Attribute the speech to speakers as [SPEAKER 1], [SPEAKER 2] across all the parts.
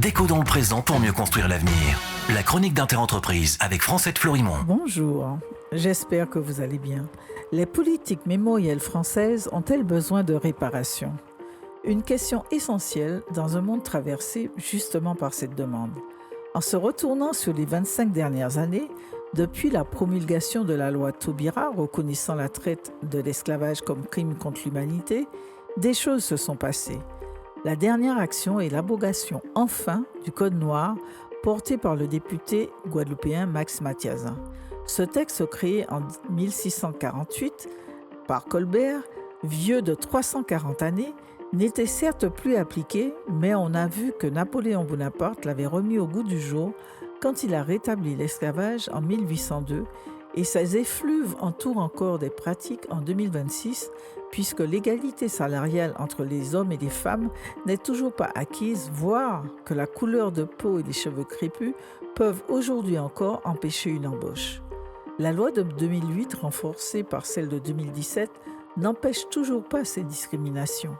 [SPEAKER 1] Déco dans le présent pour mieux construire l'avenir. La chronique d'Interentreprise avec Francette Florimond.
[SPEAKER 2] Bonjour, j'espère que vous allez bien. Les politiques mémorielles françaises ont-elles besoin de réparation ? Une question essentielle dans un monde traversé justement par cette demande. En se retournant sur les 25 dernières années, depuis la promulgation de la loi Taubira reconnaissant la traite de l'esclavage comme crime contre l'humanité, des choses se sont passées. La dernière action est l'abrogation, enfin, du Code noir porté par le député guadeloupéen Max Mathiasin. Ce texte créé en 1648 par Colbert, vieux de 340 années, n'était certes plus appliqué, mais on a vu que Napoléon Bonaparte l'avait remis au goût du jour quand il a rétabli l'esclavage en 1802 et ses effluves entourent encore des pratiques en 2026 puisque l'égalité salariale entre les hommes et les femmes n'est toujours pas acquise, voire que la couleur de peau et les cheveux crépus peuvent aujourd'hui encore empêcher une embauche. La loi de 2008, renforcée par celle de 2017, n'empêche toujours pas ces discriminations.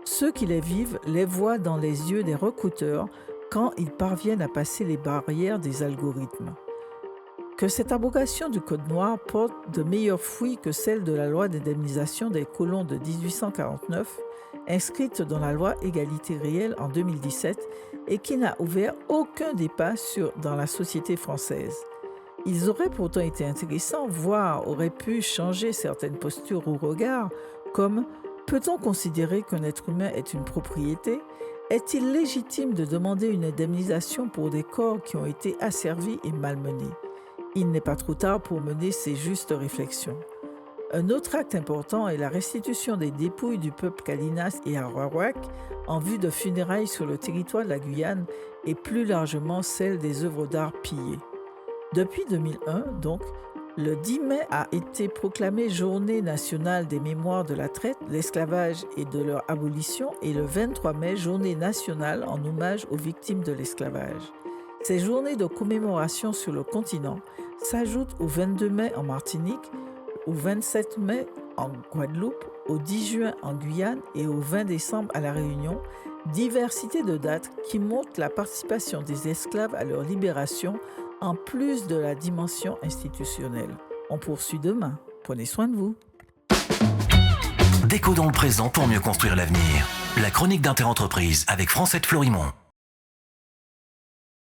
[SPEAKER 2] Ceux qui les vivent les voient dans les yeux des recruteurs quand ils parviennent à passer les barrières des algorithmes. Que cette abrogation du Code noir porte de meilleurs fruits que celle de la loi d'indemnisation des colons de 1849, inscrite dans la loi Égalité réelle en 2017 et qui n'a ouvert aucun débat dans la société française. Ils auraient pourtant été intéressants, voire auraient pu changer certaines postures ou regards, comme « peut-on considérer qu'un être humain est une propriété ? Est-il légitime de demander une indemnisation pour des corps qui ont été asservis et malmenés ?» Il n'est pas trop tard pour mener ces justes réflexions. Un autre acte important est la restitution des dépouilles du peuple Kalinas et Arawak en vue de funérailles sur le territoire de la Guyane et plus largement celle des œuvres d'art pillées. Depuis 2001, donc, le 10 mai a été proclamé Journée nationale des mémoires de la traite, l'esclavage et de leur abolition et le 23 mai, Journée nationale en hommage aux victimes de l'esclavage. Ces journées de commémoration sur le continent s'ajoutent au 22 mai en Martinique, au 27 mai en Guadeloupe, au 10 juin en Guyane et au 20 décembre à La Réunion, diversité de dates qui montrent la participation des esclaves à leur libération en plus de la dimension institutionnelle. On poursuit demain. Prenez soin de vous.
[SPEAKER 1] Déco dans le présent pour mieux construire l'avenir. La chronique d'Interentreprise avec Francette Florimond.